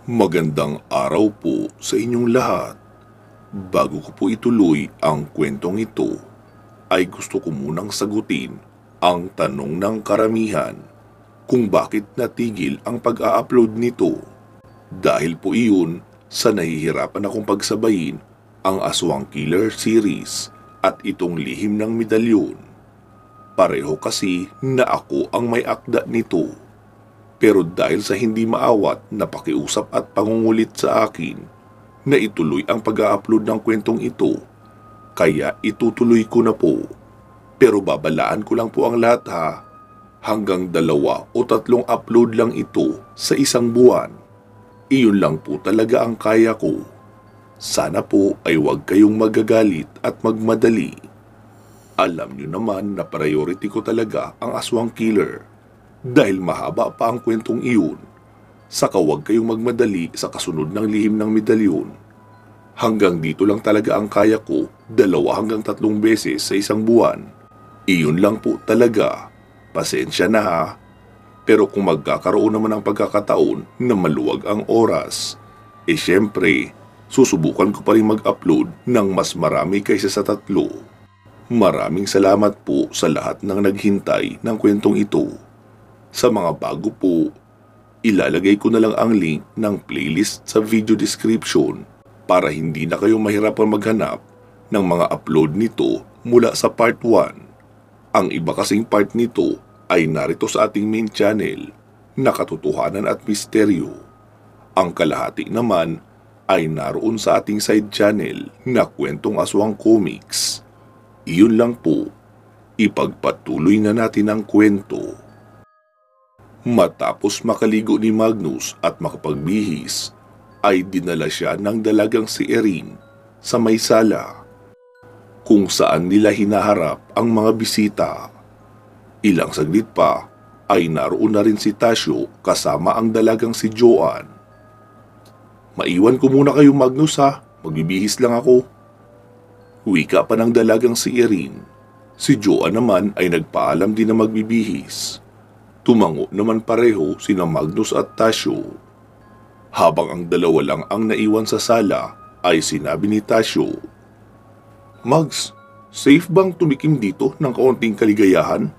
Magandang araw po sa inyong lahat. Bago ko po ituloy ang kwentong ito, ay gusto ko munang sagutin ang tanong ng karamihan kung bakit natigil ang pag-a-upload nito. Dahil po iyon sa nahihirapan akong pagsabayin ang Aswang Killer series at itong Lihim ng Medalyon. Pareho kasi na ako ang may akda nito. Pero dahil sa hindi maawat na pakiusap at pangungulit sa akin na ituloy ang pag-a-upload ng kwentong ito, kaya itutuloy ko na po. Pero babalaan ko lang po ang lahat ha, hanggang 2 o 3 upload lang ito sa isang buwan. Iyon lang po talaga ang kaya ko. Sana po ay huwag kayong magagalit at magmadali. Alam nyo naman na priority ko talaga ang Aswang Killer. Dahil mahaba pa ang kwentong iyon, saka huwag kayong magmadali sa kasunod ng Lihim ng Medalyon. Hanggang dito lang talaga ang kaya ko, 2 hanggang 3 beses sa isang buwan. Iyon lang po talaga. Pasensya na ha. Pero kung magkakaroon naman ng pagkakataon na maluwag ang oras, syempre, susubukan ko pa rin mag-upload ng mas marami kaysa sa 3. Maraming salamat po sa lahat ng naghintay ng kwentong ito. Sa mga bago po, ilalagay ko na lang ang link ng playlist sa video description para hindi na kayo mahirapan maghanap ng mga upload nito mula sa part 1. Ang iba kasing part nito ay narito sa ating main channel na Katotohanan at Misteryo. Ang kalahati naman ay naroon sa ating side channel na Kwentong Aswang Comics. Iyon lang po, ipagpatuloy na natin ang kwento. Matapos makaligo ni Magnus at makapagbihis, ay dinala siya ng dalagang si Erin sa may sala, kung saan nila hinaharap ang mga bisita. Ilang saglit pa ay naroon na rin si Tasyo kasama ang dalagang si Joan. "Maiwan ko muna kayo Magnus ha, magbibihis lang ako." Wika pa ng dalagang si Erin. Si Joan naman ay nagpaalam din na magbibihis. Tumango naman pareho sina Magnus at Tasyo. Habang ang dalawa lang ang naiwan sa sala, ay sinabi ni Tasyo, "Mags, safe bang tumikim dito ng kaunting kaligayahan?"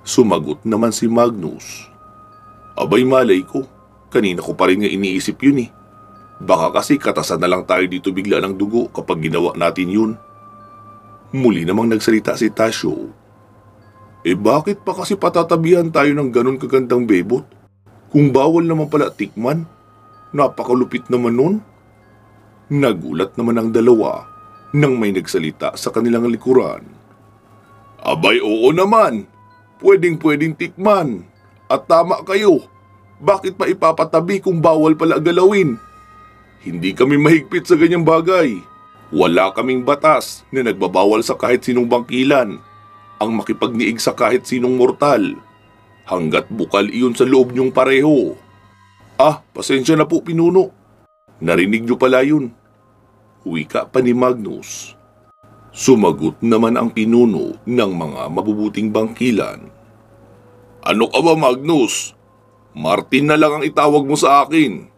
Sumagot naman si Magnus, "Abay malay ko, kanina ko pa rin nga iniisip yun eh. Baka kasi katasan na lang tayo dito bigla ng dugo kapag ginawa natin yun." Muli namang nagsalita si Tasyo, "Bakit pa kasi patatabihan tayo ng ganun kagandang bebot? Kung bawal naman pala tikman, napakalupit naman nun." Nagulat naman ang dalawa nang may nagsalita sa kanilang likuran. "Abay oo naman, pwedeng tikman. At tama kayo, bakit pa ipapatabi kung bawal pala galawin? Hindi kami mahigpit sa ganyang bagay. Wala kaming batas na nagbabawal sa kahit sinong bangkilan ang makipagniig sa kahit sinong mortal, hanggat bukal iyon sa loob niyong pareho." Pasensya na po pinuno. Narinig niyo pala yun." Wika pa ni Magnus. Sumagot naman ang pinuno ng mga mabubuting bangkilan. "Ano ka ba Magnus? Martin na lang ang itawag mo sa akin.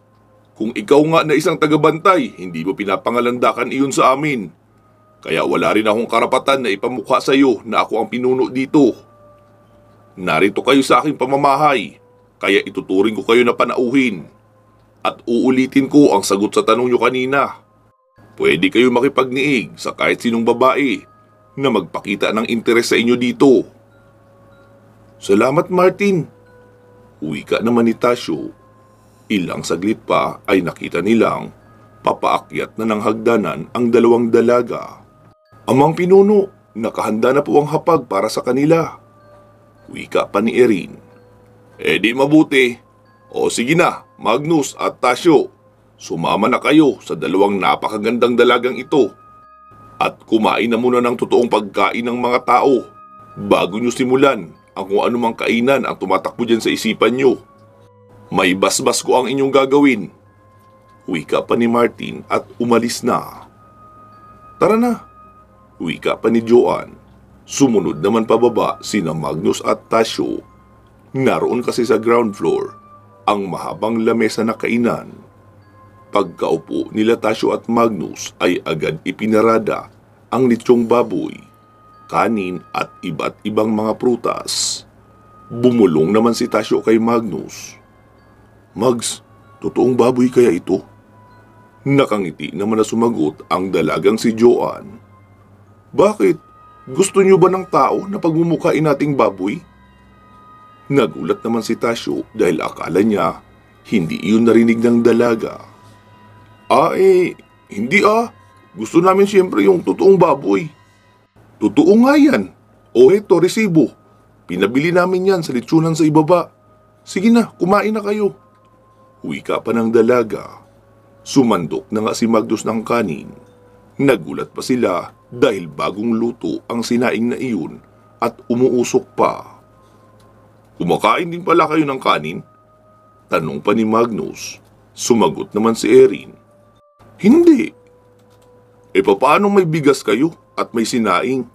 Kung ikaw nga na isang tagabantay, hindi mo pinapangalandakan iyon sa amin. Kaya wala rin akong karapatan na ipamukha sa iyo na ako ang pinuno dito. Narito kayo sa aking pamamahay, kaya ituturing ko kayo na panauhin. At uulitin ko ang sagot sa tanong nyo kanina. Pwede kayo makipagniig sa kahit sinong babae na magpakita ng interes sa inyo dito." "Salamat Martin." Wika naman ni Tasyo. Ilang saglit pa ay nakita nilang papaakyat na ng hagdanan ang 2 dalaga. "Amang pinuno, nakahanda na po ang hapag para sa kanila." Wika pa ni Erin. Di mabuti. O sige na, Magnus at Tasyo, sumama na kayo sa 2 napakagandang dalagang ito. At kumain na muna ng totoong pagkain ng mga tao bago nyo simulan ang kung anumang kainan ang tumatakbo dyan sa isipan nyo. May basbas ko ang inyong gagawin." Wika pa ni Martin at umalis na. "Tara na." Wika pa ni Joan. Sumunod naman pababa sina Magnus at Tasyo. Naroon kasi sa ground floor ang mahabang lamesa na kainan. Pagkaupo nila Tasyo at Magnus ay agad ipinarada ang litsyong baboy, kanin at iba't ibang mga prutas. Bumulong naman si Tasyo kay Magnus. Mags, totoong baboy kaya ito? Nakangiti naman na sumagot ang dalagang si Joan. Bakit? Gusto niyo ba ng tao na pagmumukain nating baboy? Nagulat naman si Tasyo dahil akala niya hindi iyon narinig ng dalaga. Hindi Gusto namin siyempre yung totoong baboy. Totoo nga yan. O eto, resibo. Pinabili namin yan sa litsunan sa ibaba. Sige na, kumain na kayo. Wika pa ng dalaga. Sumandok na nga si Magnus ng kanin. Nagulat pa sila dahil bagong luto ang sinaing na iyon at umuusok pa. Kumakain din pala kayo ng kanin? Tanong pa ni Magnus. Sumagot naman si Erin. Hindi. Paano may bigas kayo at may sinaing?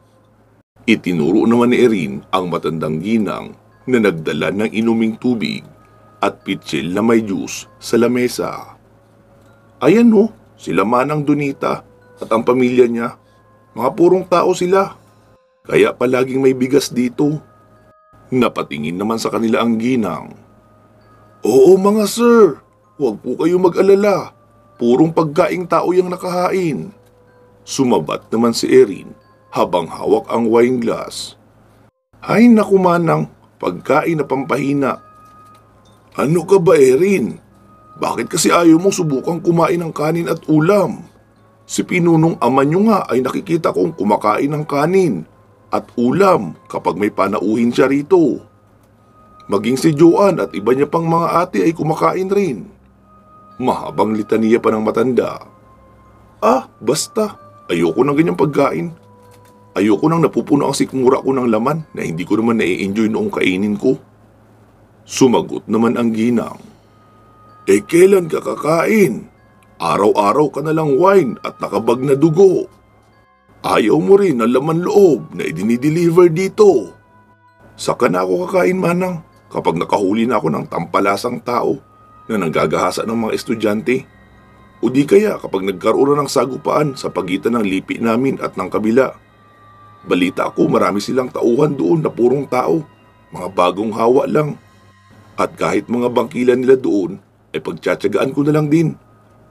Itinuro naman ni Erin ang matandang ginang na nagdala ng inuming tubig at pitsil na may juice sa lamesa. Ayan sila Manang Donita at ang pamilya niya. Mga purong tao sila. Kaya palaging may bigas dito. Napatingin naman sa kanila ang ginang. Oo mga sir, huwag po kayo mag-alala. Purong pagkaing tao yung nakahain. Sumabat naman si Erin habang hawak ang wine glass. Hay naku Manang, pagkain na pampahina. Ano ka ba Erin? Bakit kasi ayaw mong subukang kumain ng kanin at ulam? Si Pinunong ama nyo nga ay nakikita kong kumakain ng kanin at ulam kapag may panauhin siya rito. Maging si Joan at iba niya pang mga ate ay kumakain rin. Mahabang litaniya pa ng matanda. Basta. Ayoko ng ganyang pagkain. Ayoko nang napupuno ang sikmura ko ng laman na hindi ko naman nai-enjoy noong kainin ko. Sumagot naman ang ginang. Kailan ka kakain? Araw-araw ka na lang wine at nakabag na dugo. Ayaw mo rin ng laman loob na idinideliver dito. Saka na ako kakain Manang kapag nakahuli na ako ng tampalasang tao na nanggagahasa ng mga estudyante. O di kaya kapag nagkaroon na ng sagupaan sa pagitan ng lipi namin at ng kabila. Balita ko marami silang tauhan doon na purong tao, mga bagong hawa lang. At kahit mga bangkilan nila doon ay pagtsatsagaan ko na lang din.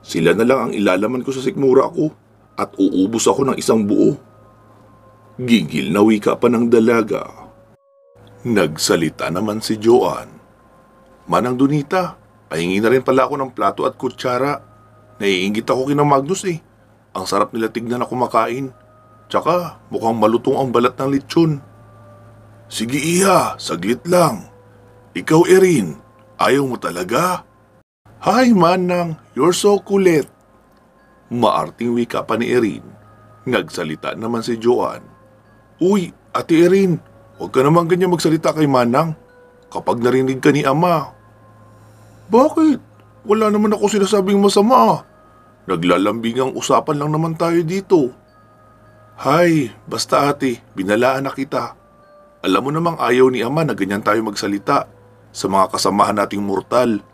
Sila na lang ang ilalaman ko sa sikmura ko at uubos ako ng isang buo. Gigil na wika pa ng dalaga. Nagsalita naman si Joan. Manang Donita, pahingi na rin pala ako ng plato at kutsara. Naiingit ako kina Magnus Ang sarap nila tignan na kumakain. Tsaka mukhang malutong ang balat ng lechon. Sige iha, saglit lang. Ikaw Erin, ayaw mo talaga? Hi Manang, you're so kulit. Maarting wika pa ni Erin. Nagsalita naman si Joan. Uy, Ate Erin, huwag ka naman ganyan magsalita kay Manang kapag narinig ka ni Ama. Bakit? Wala naman ako sinasabing masama. Naglalambingang usapan lang naman tayo dito. Hay, basta ate, binalaan na kita. Alam mo namang ayaw ni Ama na ganyan tayo magsalita sa mga kasamahan nating mortal.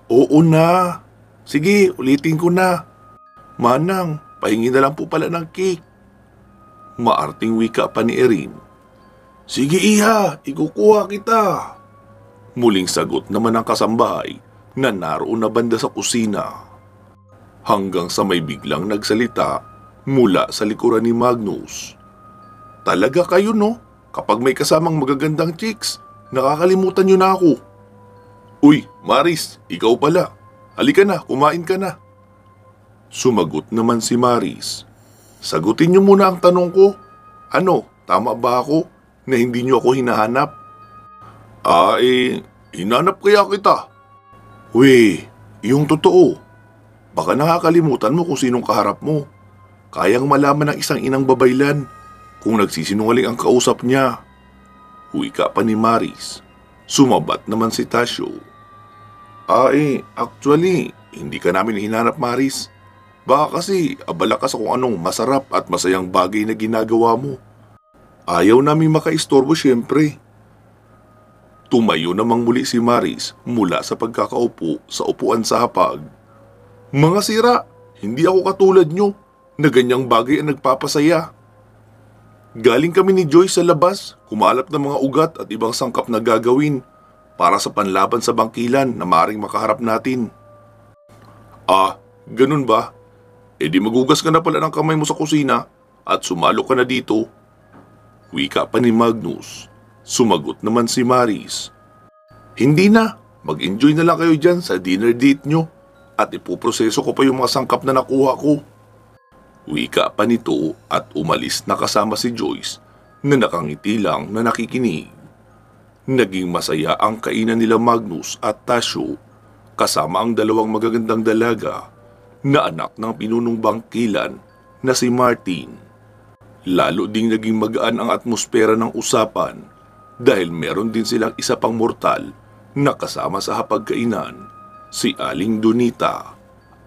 Oo na. Sige, ulitin ko na. Manang, pahingi na lang po pala ng cake. Maarting wika pa ni Erin. Sige iha, ikukuha kita. Muling sagot naman ang kasambahay na naroon na banda sa kusina. Hanggang sa may biglang nagsalita mula sa likuran ni Magnus. Talaga kayo no? Kapag may kasamang magagandang chicks, nakakalimutan nyo na ako. Uy, Maris, ikaw pala. Halika na, kumain ka na. Sumagot naman si Maris. Sagutin nyo muna ang tanong ko. Ano, tama ba ako na hindi nyo ako hinahanap? Hinanap kaya kita. Uy, yung totoo. Baka nakakalimutan mo kung sinong kaharap mo. Kayang malaman ng isang inang babaylan kung nagsisinungaling ang kausap niya. Wika pa ni Maris. Sumabat naman si Tasyo. Actually, hindi ka namin hinanap Maris. Baka kasi abala ka sa kung anong masarap at masayang bagay na ginagawa mo. Ayaw namin makaistorbo syempre. Tumayo namang muli si Maris mula sa pagkakaupo sa upuan sa hapag. Mga sira, hindi ako katulad nyo na ganyang bagay ang nagpapasaya. Galing kami ni Joyce sa labas, kumalap ng mga ugat at ibang sangkap na gagawin para sa panlaban sa bangkilan na maaaring makaharap natin. Ah, ganun ba? E di magugas ka na pala ng kamay mo sa kusina at sumalo ka na dito. Wika pa ni Magnus. Sumagot naman si Maris. Hindi na, mag-enjoy na lang kayo dyan sa dinner date nyo at ipuproseso ko pa yung mga sangkap na nakuha ko. Wika pa nito at umalis na kasama si Joyce na nakangiti lang na nakikinig. Naging masaya ang kainan nila Magnus at Tasyo kasama ang dalawang magagandang dalaga na anak ng pinunong bangkilan na si Martin. Lalo ding naging magaan ang atmosfera ng usapan dahil meron din silang isa pang mortal na kasama sa hapagkainan, si Aling Donita,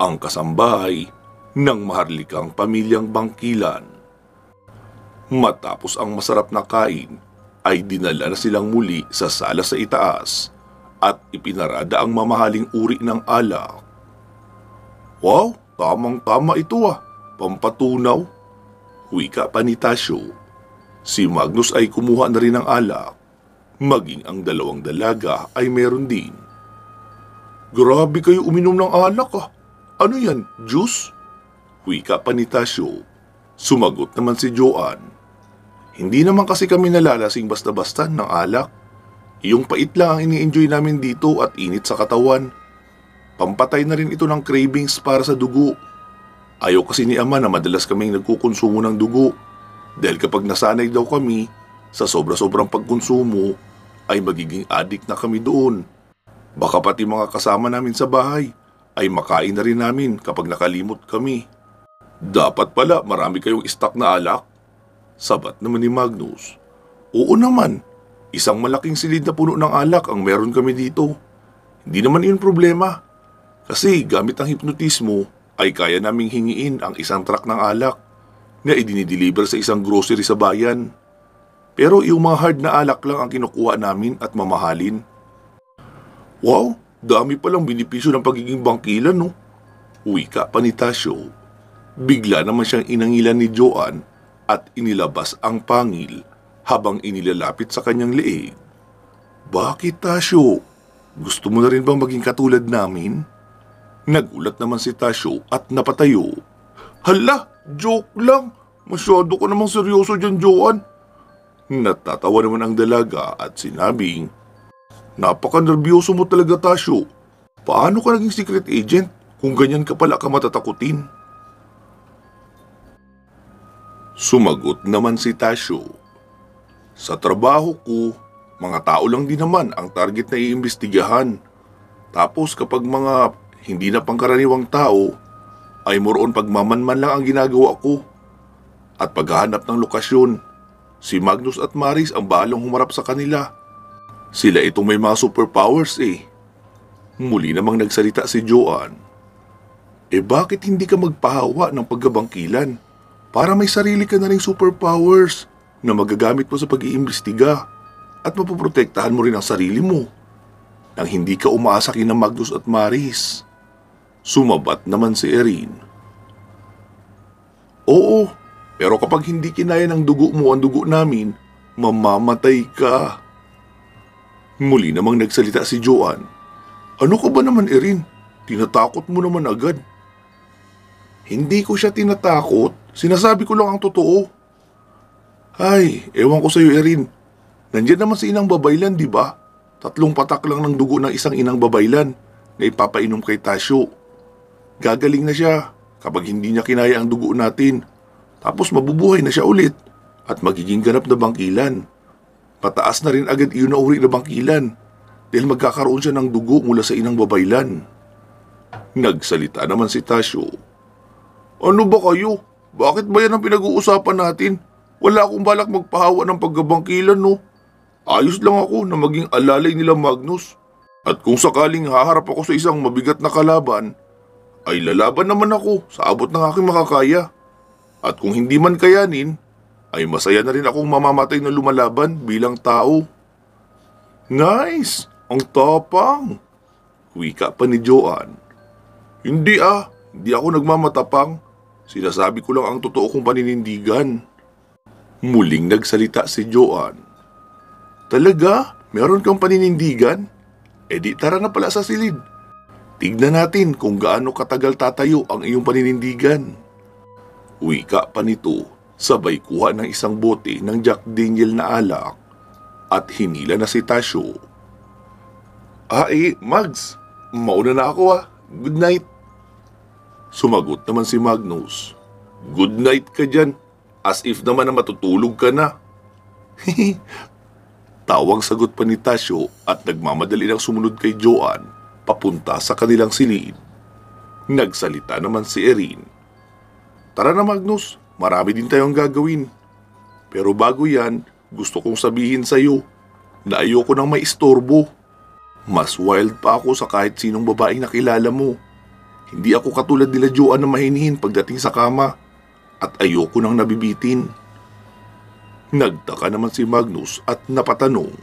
ang kasambahay ng maharlikang pamilyang bangkilan. Matapos ang masarap na kain, ay dinala na silang muli sa sala sa itaas at ipinarada ang mamahaling uri ng alak. Wow, tamang-tama ito pampatunaw. Wika pa ni Tasyo. Si Magnus ay kumuha na rin ng alak. Maging ang dalawang dalaga ay meron din. Grabe kayo uminom ng alak Ano yan, juice? Wika pa ni Tasyo. Sumagot naman si Joanne. Hindi naman kasi kami nalalasing basta-basta ng alak. Yung pait lang ang ini-enjoy namin dito at init sa katawan. Pampatay na rin ito ng cravings para sa dugo. Ayaw kasi ni Ama na madalas kaming nagkukonsumo ng dugo. Dahil kapag nasanay daw kami sa sobra-sobrang pagkonsumo, ay magiging addict na kami doon. Baka pati mga kasama namin sa bahay ay makain na rin namin kapag nakalimot kami. Dapat pala marami kayong stock na alak. Sabat naman ni Magnus. Oo naman, isang malaking silid na puno ng alak ang meron kami dito. Hindi naman yun problema. Kasi gamit ang hipnotismo ay kaya naming hingiin ang isang truck ng alak na idinideliver sa isang grocery sa bayan. Pero yung mga hard na alak lang ang kinukuha namin at mamahalin. Wow, dami palang benepisyo ng pagiging bangkilan, no? Wika pa ni Tasyo. Bigla naman siyang inangilan ni Joanne at inilabas ang pangil habang inilalapit sa kanyang leeg. Bakit, Tasyo? Gusto mo na rin bang maging katulad namin? Nagulat naman si Tasyo at napatayo. Hala, joke lang. Masyado ka namang seryoso dyan, Joanne. Natatawa naman ang dalaga at sinabing, napaka-nervyoso mo talaga, Tasyo. Paano ka naging secret agent kung ganyan ka pala ka matatakutin? Sumagot naman si Tasyo. Sa trabaho ko, mga tao lang din naman ang target na iimbestigahan. Tapos kapag mga hindi na pangkaraniwang tao, ay moroon pagmamanman lang ang ginagawa ko. At paghahanap ng lokasyon, si Magnus at Maris ang bahalang humarap sa kanila. Sila itong may mga superpowers Muli namang nagsalita si Joanne. Bakit hindi ka magpahawa ng pagkabangkilan para may sarili ka na ring superpowers na magagamit mo sa pag-iimbestiga at mapoprotektahan mo rin ang sarili mo nang hindi ka umaasa kina Magnus at Maris? Sumabat naman si Erin. Oo, pero kapag hindi kinaya ng dugo mo ang dugo namin, mamamatay ka. Muli namang nagsalita si Joanne. Ano ka ba naman, Erin? Tinatakot mo naman agad. Hindi ko siya tinatakot. Sinasabi ko lang ang totoo. Ay, ewan ko sa'yo, Erin. Nandiyan naman si Inang Babaylan, di ba? 3 patak lang ng dugo ng isang Inang Babaylan na ipapainom kay Tasyo. Gagaling na siya kapag hindi niya kinaya ang dugo natin. Tapos mabubuhay na siya ulit at magiging ganap na bangkilan. Pataas na rin agad iyon na uri na bangkilan dahil magkakaroon siya ng dugo mula sa Inang Babaylan. Nagsalita naman si Tasyo. Ano ba kayo? Bakit ba yan ang pinag-uusapan natin? Wala akong balak magpahawa ng pagkabangkilan, no? Ayos lang ako na maging alalay nila Magnus. At kung sakaling haharap ako sa isang mabigat na kalaban, ay lalaban naman ako sa abot ng aking makakaya. At kung hindi man kayanin, ay masaya na rin akong mamamatay na lumalaban bilang tao. Nice! Ang tapang! Wika pa ni Joanne. Hindi ako nagmamatapang. Sinasabi ko lang ang totoo kong paninindigan. Muling nagsalita si Joanne. Talaga? Meron kang paninindigan? E di tara na pala sa silid. Tignan natin kung gaano katagal tatayo ang iyong paninindigan. Wika pa nito, sabay kuha ng isang bote ng Jack Daniel na alak at hinila na si Tasyo. Mags, mauna na ako Good night. Sumagot naman si Magnus. Good night ka dyan, as if naman na matutulog ka na. Tawang sagot pa ni Tasyo at nagmamadali ng sumunod kay Joanne papunta sa kanilang silid. Nagsalita naman si Erin. Tara na Magnus, marami din tayong gagawin. Pero bago yan, gusto kong sabihin sa'yo na ayoko nang maistorbo. Mas wild pa ako sa kahit sinong babaeng nakilala mo. Hindi ako katulad nila Joanne na mahinihin pagdating sa kama at ayoko nang nabibitin. Nagtaka naman si Magnus at napatanong.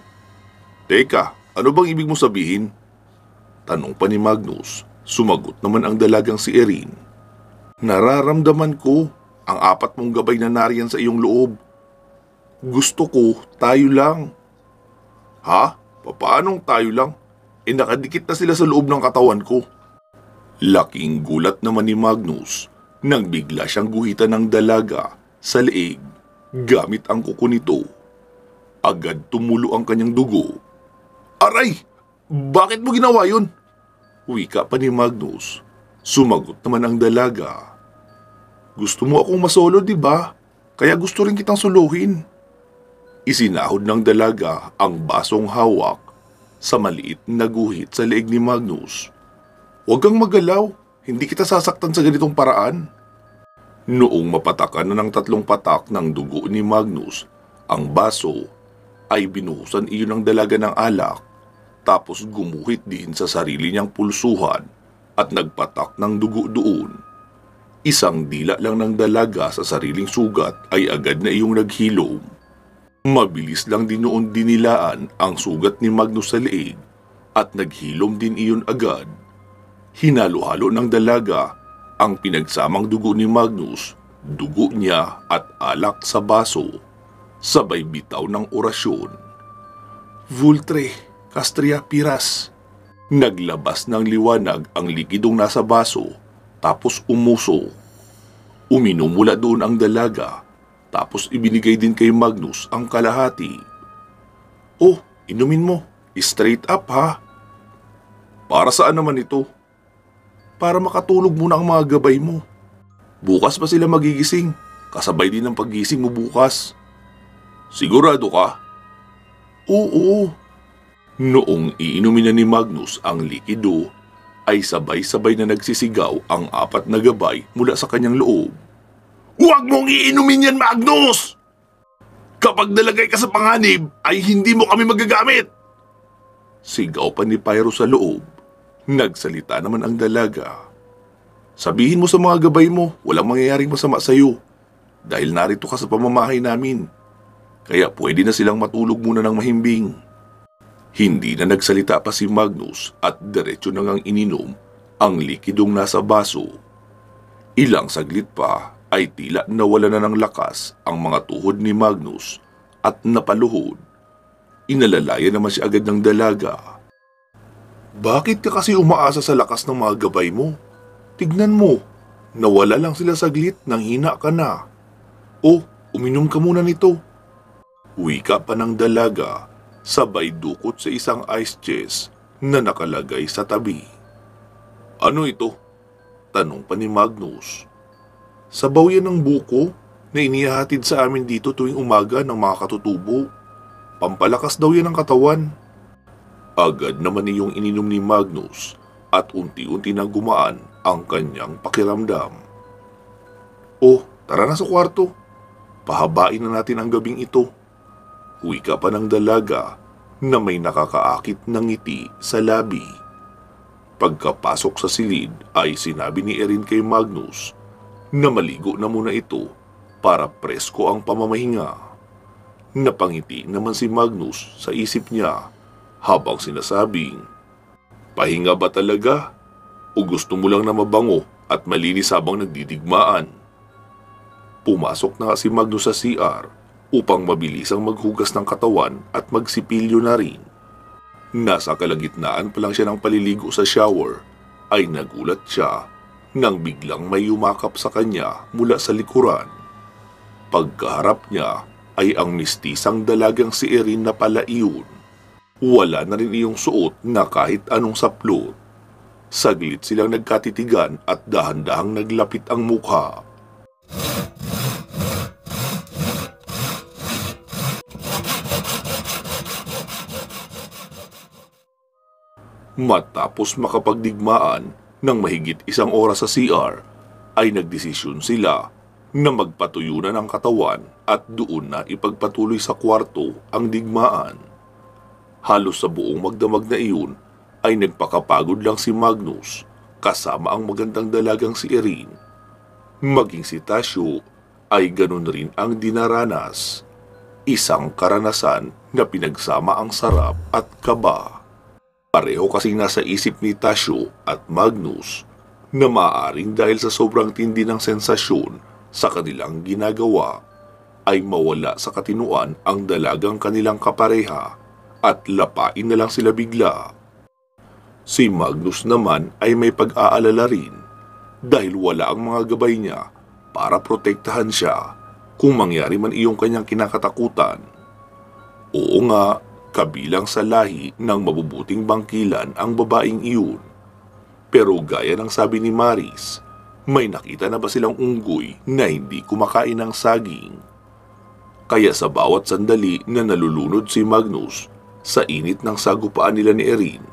Teka, ano bang ibig mo sabihin? Tanong pa ni Magnus. Sumagot naman ang dalagang si Erin. Nararamdaman ko ang 4 mong gabay na nariyan sa iyong loob. Gusto ko tayo lang. Ha? Paanong tayo lang? Nakadikit na sila sa loob ng katawan ko. Laking gulat naman ni Magnus nang bigla siyang guhitan ng dalaga sa leeg gamit ang kuko nito. Agad tumulo ang kanyang dugo. Aray! Bakit mo ginawa yun? Wika pa ni Magnus. Sumagot naman ang dalaga. Gusto mo akong masolo, di ba? Kaya gusto rin kitang suluhin. Isinahod ng dalaga ang basong hawak sa maliit na guhit sa leeg ni Magnus. Huwag kang magalaw, hindi kita sasaktan sa ganitong paraan. Noong mapatakan na ng 3 patak ng dugo ni Magnus, ang baso ay binuhusan iyon ng dalaga ng alak, tapos gumuhit din sa sarili niyang pulsuhan at nagpatak ng dugo doon. Isang dila lang ng dalaga sa sariling sugat ay agad na iyong naghilom. Mabilis lang din noon dinilaan ang sugat ni Magnus sa leeg at naghilom din iyon agad. Hinalo-halo ng dalaga ang pinagsamang dugo ni Magnus, dugo niya at alak sa baso, sabay bitaw ng orasyon. Vultre, Castria Piras. Naglabas ng liwanag ang likidong nasa baso, tapos umuso. Uminom mula doon ang dalaga, tapos ibinigay din kay Magnus ang kalahati. Oh, inumin mo. Straight up ha. Para saan naman ito? Para makatulog muna ang mga gabay mo. Bukas pa sila magigising. Kasabay din ang paggising mo bukas. Sigurado ka? Oo. Noong iinumin na ni Magnus ang likido, ay sabay-sabay na nagsisigaw ang 4 na gabay mula sa kanyang loob. Huwag mong iinumin yan, Magnus! Kapag nalagay ka sa panganib, ay hindi mo kami magagamit! Sigaw pa ni Pyro sa loob. Nagsalita naman ang dalaga. Sabihin mo sa mga gabay mo, walang mangyayaring masama sa iyo. Dahil narito ka sa pamamahay namin. Kaya pwede na silang matulog muna ng mahimbing. Hindi na nagsalita pa si Magnus at diretso na ngang ininom ang likidong nasa baso. Ilang saglit pa ay tila nawala na ng lakas ang mga tuhod ni Magnus at napaluhod. Inalalaya naman siya agad ng dalaga. Bakit ka kasi umaasa sa lakas ng mga gabay mo? Tignan mo, nawala lang sila saglit nang hina ka na. Oh, uminom ka muna nito. Wika pa ng dalaga, sabay dukot sa isang ice chest na nakalagay sa tabi. Ano ito? Tanong pa ni Magnus. Sabaw yan ng buko na inihahatid sa amin dito tuwing umaga ng mga katutubo. Pampalakas daw yan ng katawan. Agad naman iyong ininom ni Magnus at unti-unti na gumaan ang kanyang pakiramdam. Oh, tara na sa kwarto. Pahabain na natin ang gabing ito. Wika pa ng dalaga na may nakakaakit ng ngiti sa labi. Pagkapasok sa silid ay sinabi ni Erin kay Magnus na maligo na muna ito para presko ang pamamahinga. Napangiti naman si Magnus sa isip niya habang sinasabing, "Pahinga ba talaga? O gusto mo lang na mabango at malinis habang nagdidigmaan?" Pumasok na si Magnus sa CR upang mabilisang maghugas ng katawan at magsipilyo na rin. Nasa kalagitnaan pa lang siya ng paliligo sa shower ay nagulat siya nang biglang may yumakap sa kanya mula sa likuran. Pagkaharap niya ay ang mistisang dalagang si Erin na pala iyon. Wala na rin iyong suot na kahit anong saplot. Saglit silang nagkatitigan at dahan-dahang naglapit ang mukha. Matapos makapagdigmaan ng mahigit 1 oras sa CR, ay nagdesisyon sila na magpatuyo na ng katawan at doon na ipagpatuloy sa kwarto ang digmaan. Halos sa buong magdamag na iyon ay nagpakapagod lang si Magnus kasama ang magandang dalagang si Erin. Maging si Tasyo ay ganun rin ang dinaranas. Isang karanasan na pinagsama ang sarap at kaba. Pareho kasing nasa isip ni Tasyo at Magnus na maaaring dahil sa sobrang tindi ng sensasyon sa kanilang ginagawa ay mawala sa katinuan ang dalagang kanilang kapareha at lapain na lang sila bigla. Si Magnus naman ay may pag-aalala rin dahil wala ang mga gabay niya para protektahan siya kung mangyari man iyong kanyang kinakatakutan. Oo nga, kabilang sa lahi ng mabubuting bangkilan ang babaeng iyon. Pero gaya ng sabi ni Maris, may nakita na ba silang unggoy na hindi kumakain ng saging? Kaya sa bawat sandali na nalulunod si Magnus sa init ng sagupaan nila ni Erin,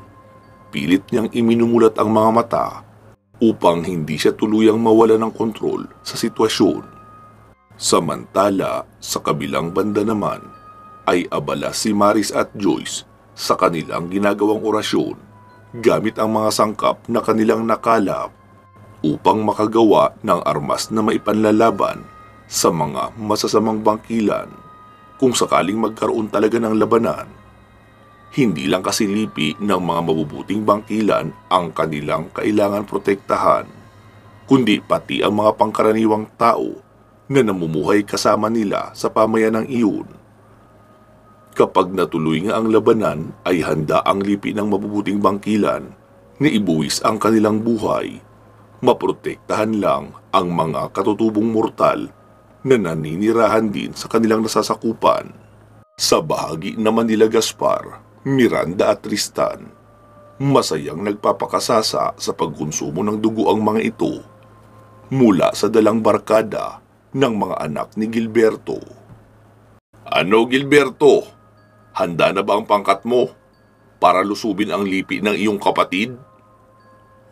pilit niyang iminumulat ang mga mata upang hindi siya tuluyang mawala ng kontrol sa sitwasyon. Samantala, sa kabilang banda naman, ay abala si Maris at Joyce sa kanilang ginagawang orasyon gamit ang mga sangkap na kanilang nakalap upang makagawa ng armas na maipanlalaban sa mga masasamang bangkilan kung sakaling magkaroon talaga ng labanan. Hindi lang kasi lipi ng mga mabubuting bangkilan ang kanilang kailangan protektahan, kundi pati ang mga pangkaraniwang tao na namumuhay kasama nila sa pamayanang iyon. Kapag natuloy nga ang labanan ay handa ang lipi ng mabubuting bangkilan na ibuwis ang kanilang buhay. Maprotektahan lang ang mga katutubong mortal na naninirahan din sa kanilang nasasakupan. Sa bahagi naman nila Gaspar, Miranda at Tristan, masayang nagpapakasasa sa pagkonsumo ng dugo ang mga ito mula sa dalang barkada ng mga anak ni Gilberto. "Ano, Gilberto? Handa na ba ang pangkat mo para lusubin ang lipi ng iyong kapatid?"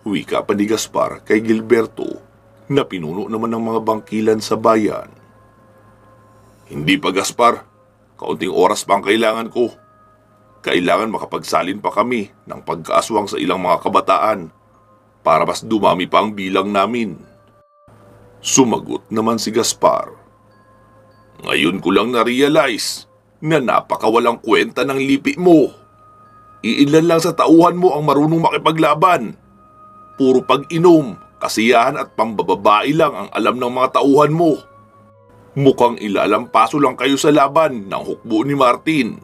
Wika pa ni Gaspar kay Gilberto na pinuno naman ng mga bangkilan sa bayan. "Hindi pa, Gaspar. Kaunting oras pa ang kailangan ko. Kailangan makapagsalin pa kami ng pagkaaswang sa ilang mga kabataan para mas dumami pa ang bilang namin." Sumagot naman si Gaspar. "Ngayon ko lang na-realize na napakawalang kwenta ng lipi mo. Iilan lang sa tauhan mo ang marunong makipaglaban. Puro pag-inom, kasiyahan at pambababae lang ang alam ng mga tauhan mo. Mukhang ilalampaso lang kayo sa laban ng hukbo ni Martin.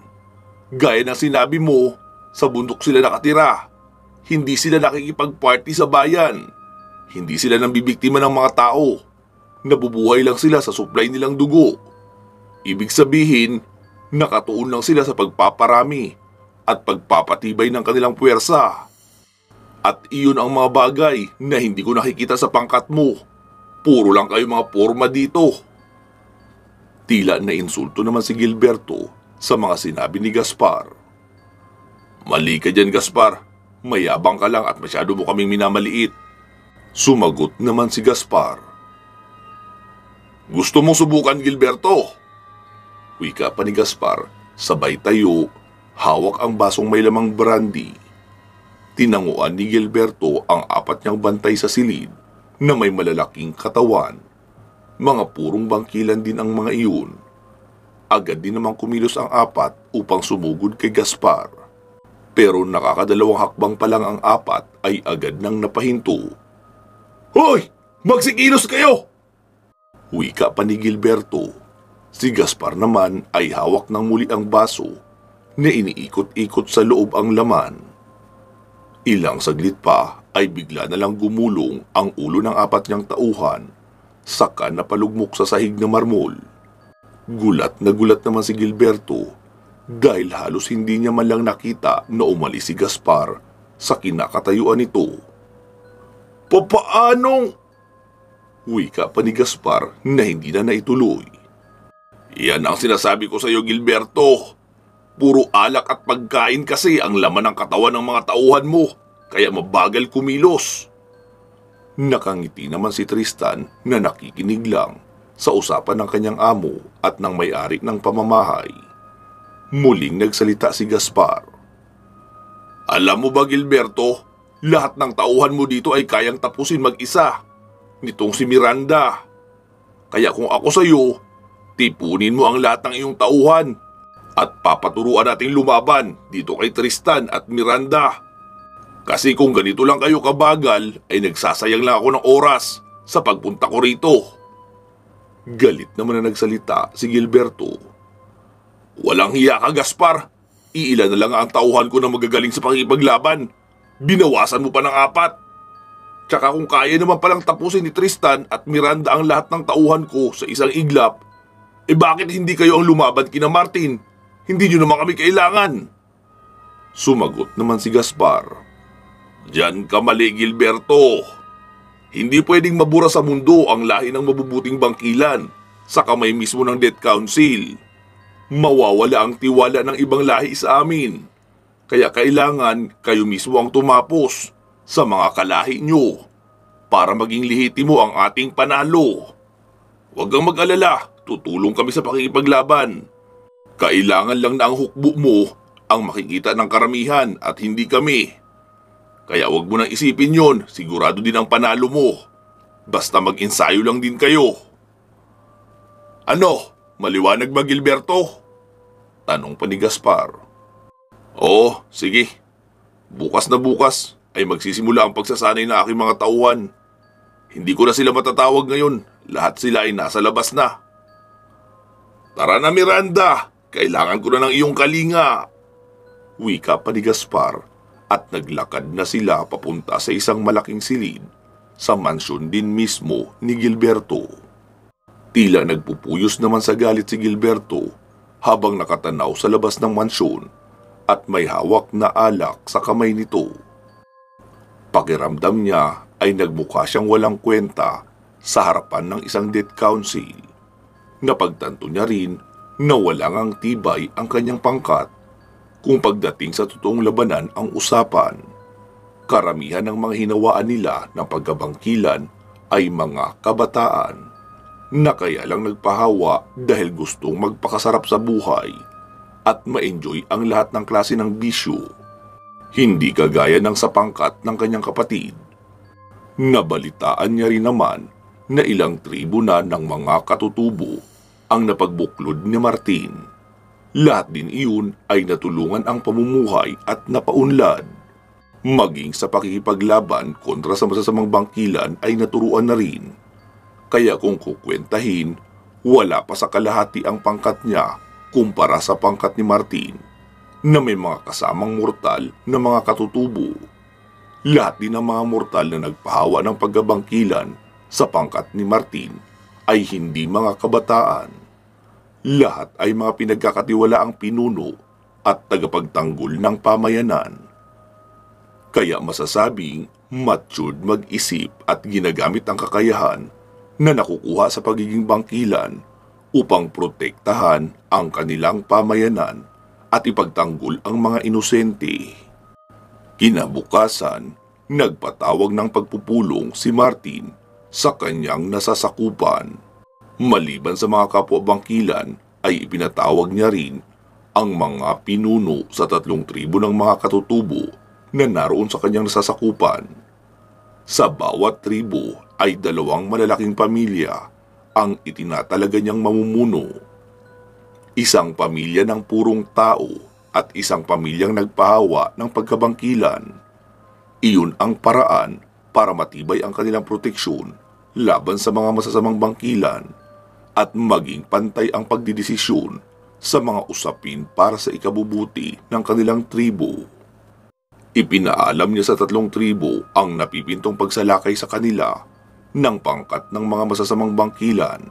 Gaya ng sinabi mo, sa bundok sila nakatira. Hindi sila nakikipag-party sa bayan. Hindi sila nambibiktima ng mga tao. Nabubuhay lang sila sa supply nilang dugo. Ibig sabihin, nakatuon lang sila sa pagpaparami at pagpapatibay ng kanilang puwersa. At iyon ang mga bagay na hindi ko nakikita sa pangkat mo. Puro lang kayo mga porma dito." Tila na insulto naman si Gilberto sa mga sinabi ni Gaspar. "Mali ka dyan, Gaspar. Mayabang ka lang at masyado mo kaming minamaliit." Sumagot naman si Gaspar. "Gusto mong subukan, Gilberto?" Wika pa ni Gaspar, sabay tayo, hawak ang basong may lamang brandy. Tinanguan ni Gilberto ang 4 niyang bantay sa silid na may malalaking katawan. Mga purong bangkilan din ang mga iyon. Agad din namang kumilos ang 4 upang sumugod kay Gaspar. Pero nakakadalawang hakbang pa lang ang apat ay agad nang napahinto. "Hoy! Magsikilos kayo!" Wika pa ni Gilberto. Si Gaspar naman ay hawak ng muli ang baso na iniikot-ikot sa loob ang laman. Ilang saglit pa ay bigla na lang gumulong ang ulo ng apat niyang tauhan, saka napalugmok sa sahig na marmol. Gulat naman si Gilberto dahil halos hindi niya man lang nakita na umalis si Gaspar sa kinakatayuan nito. "Papaanong?" Wika pa ni Gaspar na hindi na naituloy. "Yan ang sinasabi ko sa iyo, Gilberto. Puro alak at pagkain kasi ang laman ng katawan ng mga tauhan mo, kaya mabagal kumilos." Nakangiti naman si Tristan na nakikinig lang sa usapan ng kanyang amo at ng may-ari ng pamamahay. Muling nagsalita si Gaspar. "Alam mo ba, Gilberto, lahat ng tauhan mo dito ay kayang tapusin mag-isa nitong si Miranda. Kaya kung ako sa iyo, tipunin mo ang lahat ng iyong tauhan at papaturuan nating lumaban dito kay Tristan at Miranda. Kasi kung ganito lang kayo kabagal, ay nagsasayang lang ako ng oras sa pagpunta ko rito." Galit naman na nagsalita si Gilberto. "Walang hiya ka, Gaspar. Iilan na lang ang tauhan ko na magagaling sa pakikipaglaban. Binawasan mo pa ng 4. Tsaka kung kaya naman palang tapusin ni Tristan at Miranda ang lahat ng tauhan ko sa isang iglap, bakit hindi kayo ang lumaban kina Martin? Hindi nyo naman kami kailangan." Sumagot naman si Gaspar. "Diyan ka mali, Gilberto. Hindi pwedeng mabura sa mundo ang lahi ng mabubuting bangkilan sa kamay mismo ng Death Council. Mawawala ang tiwala ng ibang lahi sa amin. Kaya kailangan kayo mismo ang tumapos sa mga kalahi nyo para maging lehitimo ang ating panalo. Huwag kang mag-alala, tutulong kami sa pakikipaglaban. Kailangan lang na ang hukbo mo ang makikita ng karamihan at hindi kami. Kaya huwag mo nang isipin yon, sigurado din ang panalo mo. Basta mag-ensayo lang din kayo." "Ano, maliwanag ba, Gilberto?" tanong pa ni Gaspar. "Oo, sige. Bukas na bukas ay magsisimula ang pagsasanay ng aking mga tauhan. Hindi ko na sila matatawag ngayon, lahat sila ay nasa labas na." "Tara na, Miranda, kailangan ko na ng iyong kalinga." Wika pa ni Gaspar at naglakad na sila papunta sa isang malaking silid sa mansyon din mismo ni Gilberto. Tila nagpupuyos naman sa galit si Gilberto habang nakatanaw sa labas ng mansyon at may hawak na alak sa kamay nito. Pakiramdam niya ay nagmukha siyang walang kwenta sa harapan ng isang Death Council. Napagtanto niya rin na wala ngang tibay ang kanyang pangkat kung pagdating sa totoong labanan ang usapan. Karamihan ng mga hinawaan nila ng pagkabangkilan ay mga kabataan na kaya lang nagpahawa dahil gustong magpakasarap sa buhay at ma-enjoy ang lahat ng klase ng bisyo. Hindi kagaya ng sa pangkat ng kanyang kapatid. Nabalitaan niya rin naman na ilang tribo na ng mga katutubo ang napagbuklod ni Martin. Lahat din iyon ay natulungan ang pamumuhay at napaunlad. Maging sa pakikipaglaban kontra sa masasamang bangkilan ay naturuan na rin. Kaya kung kukwentahin, wala pa sa kalahati ang pangkat niya kumpara sa pangkat ni Martin na may mga kasamang mortal na mga katutubo. Lahat din ng mga mortal na nagpahawa ng paggabangkilan sa pangkat ni Martin ay hindi mga kabataan. Lahat ay mga pinagkakatiwalaang pinuno at tagapagtanggol ng pamayanan. Kaya masasabing matured mag-isip at ginagamit ang kakayahan na nakukuha sa pagiging bangkilan upang protektahan ang kanilang pamayanan at ipagtanggol ang mga inosente. Kinabukasan, nagpatawag ng pagpupulong si Martin sa kanyang nasasakupan. Maliban sa mga kapwa-bangkilan ay ipinatawag niya rin ang mga pinuno sa 3 tribo ng mga katutubo na naroon sa kanyang nasasakupan. Sa bawat tribo ay 2 malalaking pamilya ang itinatalaga niyang mamumuno. Isang pamilya ng purong tao at isang pamilyang nagpahawa ng pagkabangkilan. Iyon ang paraan para matibay ang kanilang proteksyon laban sa mga masasamang bangkilan at maging pantay ang pagdidesisyon sa mga usapin para sa ikabubuti ng kanilang tribo. Ipinaalam niya sa 3 tribo ang napipintong pagsalakay sa kanila ng pangkat ng mga masasamang bangkilan.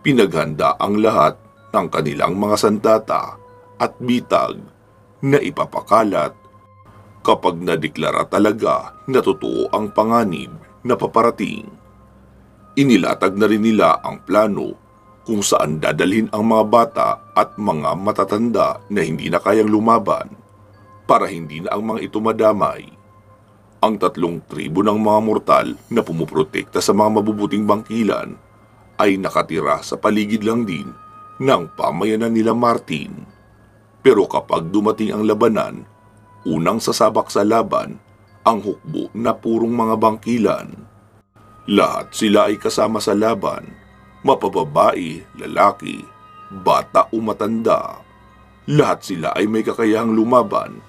Pinaghanda ang lahat ng kanilang mga sandata at bitag na ipapakalat kapag nadeklara talaga na totoo ang panganib na paparating. Inilatag na rin nila ang plano kung saan dadalhin ang mga bata at mga matatanda na hindi na kayang lumaban para hindi na ang mga ito madamay. Ang 3 tribo ng mga mortal na pumuprotekta sa mga mabubuting bangkilan ay nakatira sa paligid lang din ng pamayanan nila Martin. Pero kapag dumating ang labanan, unang sasabak sa laban ang hukbo na purong mga bangkilan. Lahat sila ay kasama sa laban, mapababae, lalaki, bata o matanda. Lahat sila ay may kakayahang lumaban,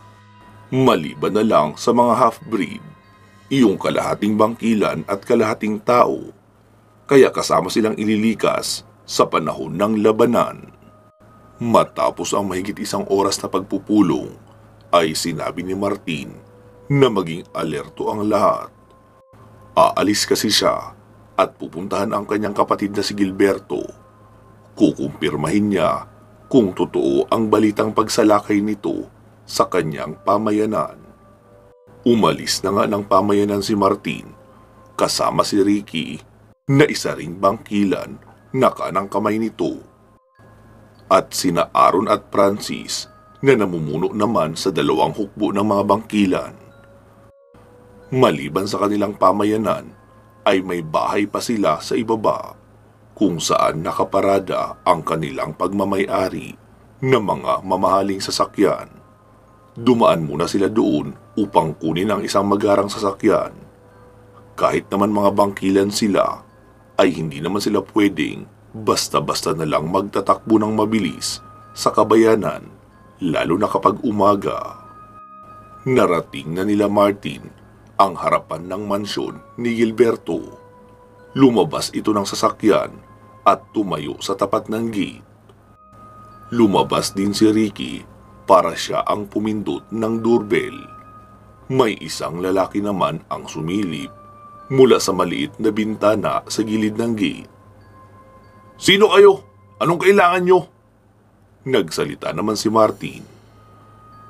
maliban na lang sa mga half-breed, iyong kalahating bangkilan at kalahating tao. Kaya kasama silang ililikas sa panahon ng labanan. Matapos ang mahigit 1 oras na pagpupulong, ay sinabi ni Martin na maging alerto ang lahat. Aalis kasi siya at pupuntahan ang kanyang kapatid na si Gilberto. Kukumpirmahin niya kung totoo ang balitang pagsalakay nito sa kanyang pamayanan. Umalis na nga ng pamayanan si Martin kasama si Ricky na isa ring bangkilan na kanang kamay nito, at sina Aaron at Francis na namumuno naman sa 2 hukbo ng mga bangkilan. Maliban sa kanilang pamayanan ay may bahay pa sila sa ibaba kung saan nakaparada ang kanilang pagmamay-ari ng mga mamahaling sasakyan. Dumaan muna sila doon upang kunin ang isang magarang sasakyan. Kahit naman mga bangkilan sila, ay hindi naman sila pwedeng basta-basta na lang magtatakbo ng mabilis sa kabayanan, lalo na kapag umaga. Narating na nila Martin ang harapan ng mansyon ni Gilberto. Lumabas ito ng sasakyan at tumayo sa tapat ng gate. Lumabas din si Ricky para siya ang pumindot ng doorbell. May isang lalaki naman ang sumilip mula sa maliit na bintana sa gilid ng gate. "Sino kayo? Anong kailangan nyo?" Nagsalita naman si Martin.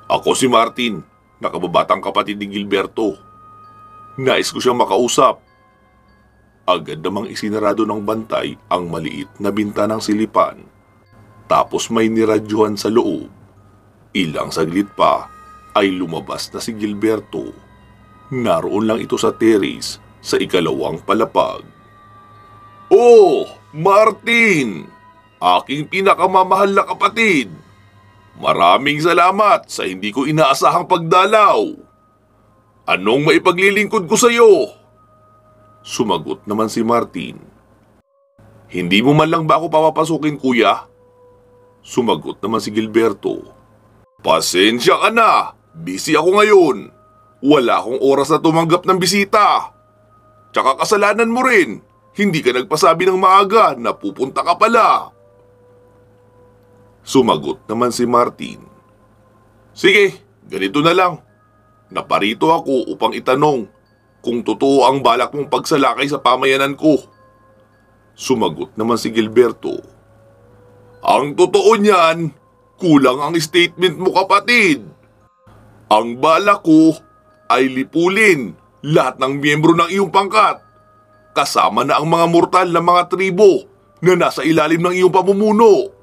"Ako si Martin, nakababatang kapatid ni Gilberto. Nais ko siyang makausap." Agad namang isinarado ng bantay ang maliit na bintanang silipan. Tapos may niradyuhan sa loob. Ilang saglit pa ay lumabas na si Gilberto. Naroon lang ito sa terrace sa 2nd palapag. "Oh, Martin! Aking pinakamamahal na kapatid! Maraming salamat sa hindi ko inaasahang pagdalaw. Anong maipaglilingkod ko sa iyo?" Sumagot naman si Martin. "Hindi mo man lang ba ako papapasukin, kuya?" Sumagot naman si Gilberto. "Pasensya ka na, busy ako ngayon. Wala akong oras na tumanggap ng bisita. Tsaka kasalanan mo rin, hindi ka nagpasabi ng maaga na pupunta ka pala." Sumagot naman si Martin. "Sige, ganito na lang. Naparito ako upang itanong kung totoo ang balak mong pagsalakay sa pamayanan ko." Sumagot naman si Gilberto. "Ang totoo niyan, kulang ang statement mo, kapatid. Ang balak ko ay lipulin lahat ng miyembro ng iyong pangkat, kasama na ang mga mortal na mga tribo na nasa ilalim ng iyong pamumuno.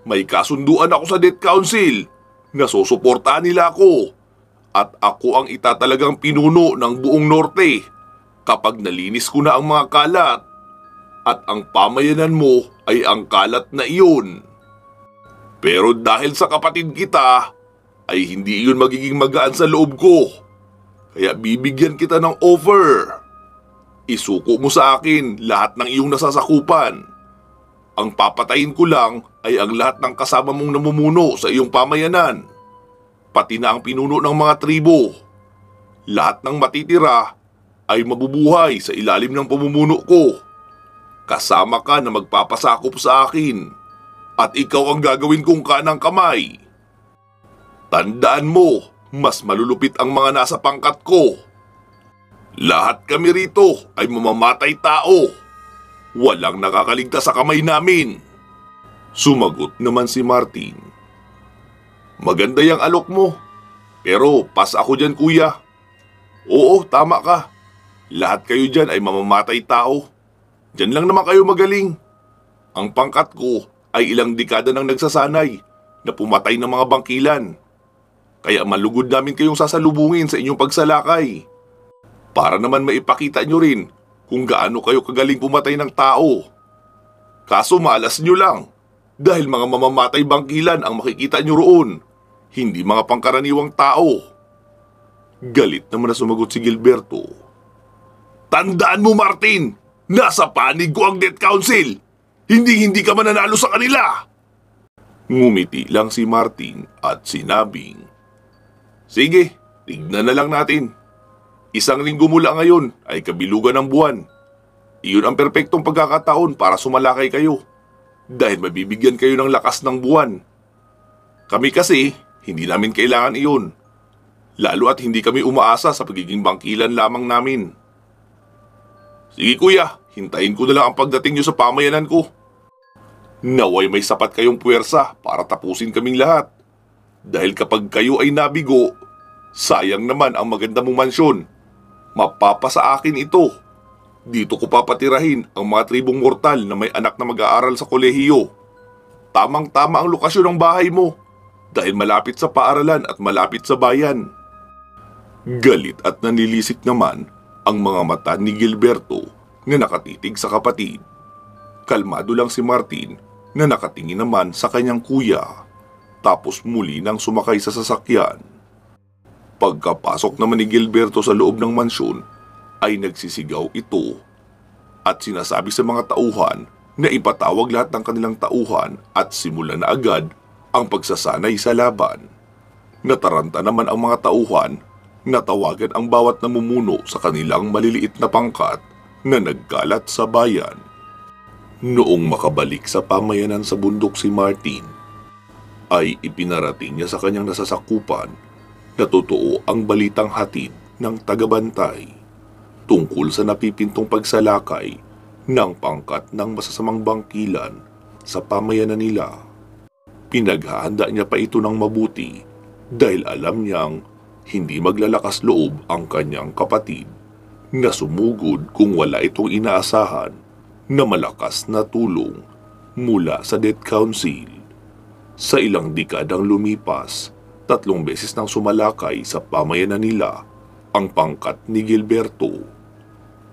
May kasunduan ako sa Death Council na susuportahan nila ako, at ako ang itatalagang pinuno ng buong norte kapag nalinis ko na ang mga kalat, at ang pamayanan mo ay ang kalat na iyon. Pero dahil sa kapatid kita, ay hindi iyon magiging magaan sa loob ko. Kaya bibigyan kita ng offer. Isuko mo sa akin lahat ng iyong nasasakupan. Ang papatayin ko lang ay ang lahat ng kasama mong namumuno sa iyong pamayanan, pati na ang pinuno ng mga tribo. Lahat ng matitira ay mabubuhay sa ilalim ng pamumuno ko. Kasama ka na magpapasakop sa akin at ikaw ang gagawin kong kanang kamay. Tandaan mo, mas malulupit ang mga nasa pangkat ko. Lahat kami rito ay mamamatay tao. Walang nakakaligtas sa kamay namin. Sumagot naman si Martin. Maganda yung alok mo, pero pas ako dyan kuya. Oo, tama ka. Lahat kayo dyan ay mamamatay tao. Dyan lang naman kayo magaling. Ang pangkat ko ay ilang dekada nang nagsasanay na pumatay ng mga bangkilan. Kaya malugod namin kayong sasalubungin sa inyong pagsalakay. Para naman maipakita nyo rin kung gaano kayo kagaling pumatay ng tao. Kaso malas nyo lang dahil mga mamamatay bangkilan ang makikita nyo roon, hindi mga pangkaraniwang tao. Galit naman na sumagot si Gilberto. Tandaan mo Martin, nasa panig ko ang Death Council. Hindi ka mananalo sa kanila. Ngumiti lang si Martin at sinabing, sige, tignan na lang natin. Isang linggo mula ngayon ay kabilugan ng buwan. Iyon ang perpektong pagkakataon para sumalakay kayo dahil mabibigyan kayo ng lakas ng buwan. Kami kasi, hindi namin kailangan iyon. Lalo at hindi kami umaasa sa pagiging bangkilan lamang namin. Sige kuya, hintayin ko na lang ang pagdating nyo sa pamayanan ko. Naway may sapat kayong puwersa para tapusin kaming lahat. Dahil kapag kayo ay nabigo, sayang naman ang maganda mong mansyon. Mapapa sa akin ito. Dito ko papatirahin ang mga tribong mortal na may anak na mag-aaral sa kolehiyo. Tamang-tama ang lokasyon ng bahay mo dahil malapit sa paaralan at malapit sa bayan. Galit at nanilisik naman ang mga mata ni Gilberto na nakatitig sa kapatid. Kalmado lang si Martin na nakatingin naman sa kanyang kuya, tapos muli nang sumakay sa sasakyan. Pagkapasok naman ni Gilberto sa loob ng mansyon, ay nagsisigaw ito at sinasabi sa mga tauhan na ipatawag lahat ng kanilang tauhan at simulan na agad ang pagsasanay sa laban. Nataranta naman ang mga tauhan na tawagan ang bawat namumuno sa kanilang maliliit na pangkat na nagkalat sa bayan. Noong makabalik sa pamayanan sa bundok si Martin, ay ipinarating niya sa kanyang nasasakupan na totoo ang balitang hatid ng tagabantay tungkol sa napipintong pagsalakay ng pangkat ng masasamang bangkilan sa pamayanan nila. Pinaghahanda niya pa ito ng mabuti dahil alam niyang hindi maglalakas loob ang kanyang kapatid na sumugod kung wala itong inaasahan na malakas na tulong mula sa Death Council. Sa ilang dekadang lumipas, 3 beses nang sumalakay sa pamayanan nila ang pangkat ni Gilberto.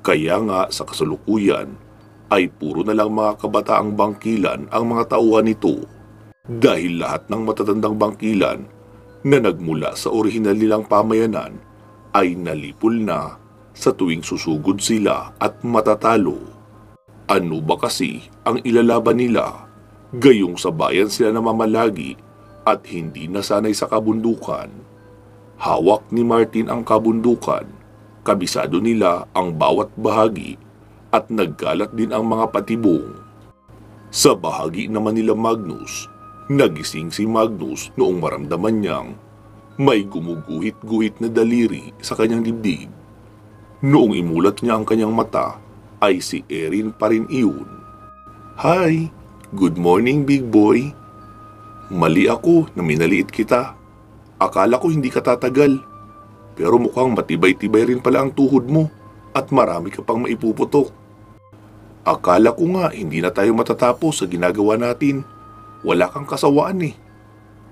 Kaya nga sa kasalukuyan ay puro na lang mga kabataang bangkilan ang mga tauhan nito dahil lahat ng matatandang bangkilan na nagmula sa orihinal nilang pamayanan ay nalipol na sa tuwing susugod sila at matatalo. Ano ba kasi ang ilalaban nila? Gayong sa bayan sila namamalagi at hindi nasanay sa kabundukan. Hawak ni Martin ang kabundukan, kabisado nila ang bawat bahagi at nagkalat din ang mga patibong. Sa bahagi naman nila Magnus, nagising si Magnus noong maramdaman niyang may gumuguhit-guhit na daliri sa kanyang dibdib. Noong imulat niya ang kanyang mata, ay si Erin pa rin iyon. Hi! Good morning, big boy. Mali ako na minaliit kita. Akala ko hindi ka tatagal. Pero mukhang matibay-tibay rin pala ang tuhod mo at marami ka pang maipuputok. Akala ko nga hindi na tayo matatapos sa ginagawa natin. Wala kang kasawaan eh.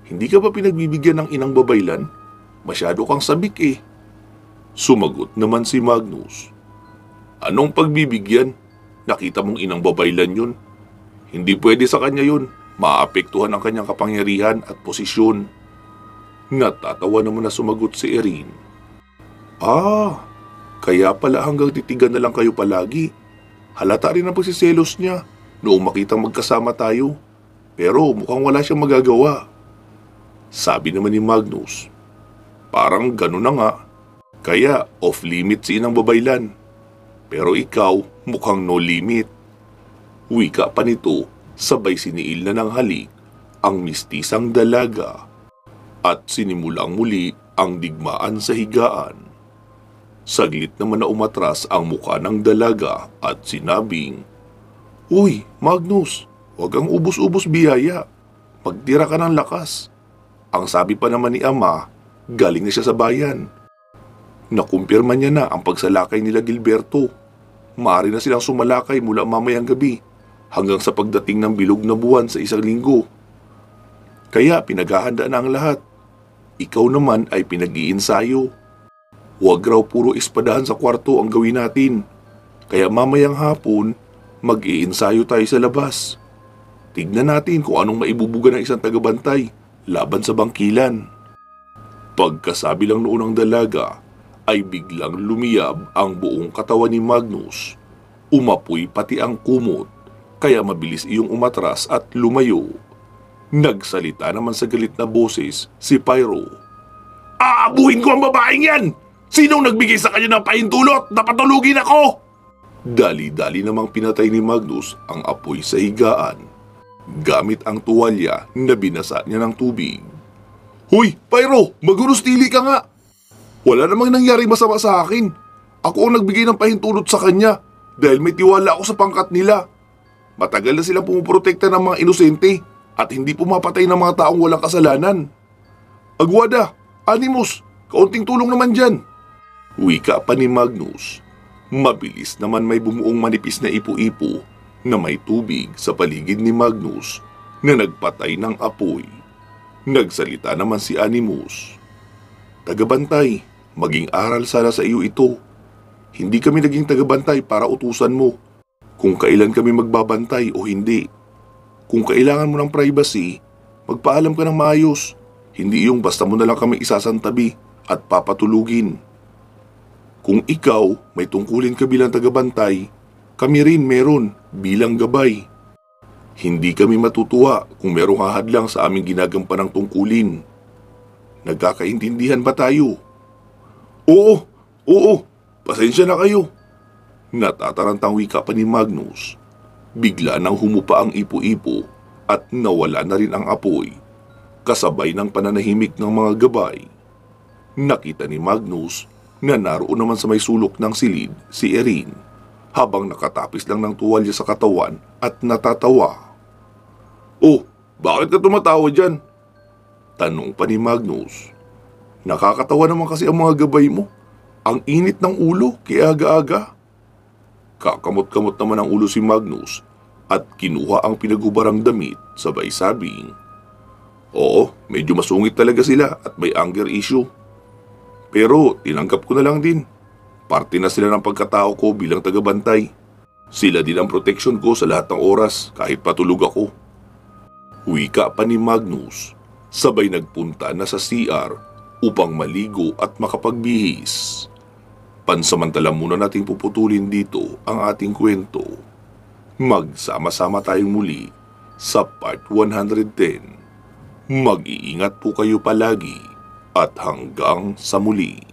Hindi ka ba pinagbibigyan ng inang babaylan? Masyado kang sabik eh. Sumagot naman si Magnus. Anong pagbibigyan? Nakita mong inang babaylan yun. Hindi pwede sa kanya yun. Maapektuhan ang kanyang kapangyarihan at posisyon. Natatawa naman na sumagot si Erin. Kaya pala hanggang titigan na lang kayo palagi. Halata rin ang pagsiselos niya. noong makitang magkasama tayo. Pero mukhang wala siyang magagawa. Sabi naman ni Magnus, parang gano'n na nga. Kaya off-limit si Inang Babaylan. Pero ikaw mukhang no limit. Wika pa nito, sabay siniil na ng halik ang mistisang dalaga at sinimulang muli ang digmaan sa higaan. Saglit naman na umatras ang muka ng dalaga at sinabing, "Uy, Magnus, huwag kang ubos-ubos biyaya. Magtira ka ng lakas." Ang sabi pa naman ni Ama, galing na siya sa bayan. Nakumpirma niya na ang pagsalakay nila Gilberto. Maaari na silang sumalakay mula mamayang gabi hanggang sa pagdating ng bilog na buwan sa isang linggo. Kaya pinaghahanda na ang lahat. Ikaw naman ay pinag-iinsayo. Huwag raw puro espadahan sa kwarto ang gawin natin. Kaya mamayang hapon, mag-iinsayo tayo sa labas. Tignan natin kung anong maibubuga ng isang tagabantay laban sa bangkilan. Pagkasabi lang noon ng dalaga, ay biglang lumiyab ang buong katawan ni Magnus. Umapoy pati ang kumot, kaya mabilis iyong umatras at lumayo. Nagsalita naman sa galit na boses si Pyro. "Aabuhin ko ang babaeng yan! Sinong nagbigay sa kanya ng pahintulot na patulugin ako?" Dali-dali namang pinatay ni Magnus ang apoy sa higaan gamit ang tuwalya na binasa niya ng tubig. "Hoy, Pyro! Magurustili ka nga! Wala namang nangyari masama sa akin. Ako ang nagbigay ng pahintulot sa kanya dahil may tiwala ako sa pangkat nila. Matagal na silang pumuprotekta ng mga inosente at hindi pumapatay ng mga taong walang kasalanan. Agwada, Animus, kaunting tulong naman dyan." Wika pa ni Magnus. Mabilis naman may bumuong manipis na ipo-ipo na may tubig sa paligid ni Magnus na nagpatay ng apoy. Nagsalita naman si Animus. "Tagabantay, maging aral sana sa iyo ito. Hindi kami naging tagabantay para utusan mo kung kailan kami magbabantay o hindi. Kung kailangan mo ng privacy, magpaalam ka ng maayos. Hindi yung basta mo na lang kami isasantabi at papatulugin. Kung ikaw may tungkulin ka bilang tagabantay, kami rin meron bilang gabay. Hindi kami matutuwa kung merong hahadlang sa aming ginagampanang tungkulin. Nagkakaintindihan ba tayo?" Oo, pasensya na kayo." Natatarantang wika pa ni Magnus. Bigla nang humupa ang ipo-ipo at nawala na rin ang apoy, kasabay ng pananahimik ng mga gabay. Nakita ni Magnus na naroon naman sa may sulok ng silid si Erin, habang nakatapis lang ng tuwalya sa katawan at natatawa. "Oh, bakit ka tumatawa dyan?" tanong pa ni Magnus. "Nakakatawa naman kasi ang mga gabay mo. Ang init ng ulo kaya aga-aga." Kakamot-kamot naman ang ulo si Magnus at kinuha ang pinaghubarang damit sabay sabing, "Oo, medyo masungit talaga sila at may anger issue. Pero tinanggap ko na lang din. Parte na sila ng pagkatao ko bilang tagabantay. Sila din ang protection ko sa lahat ng oras kahit patulog ako." Wika pa ni Magnus, sabay nagpunta na sa CR upang maligo at makapagbihis. Pansamantala muna nating puputulin dito ang ating kwento. Magsama-sama tayong muli sa part 110. Mag-iingat po kayo palagi at hanggang sa muli.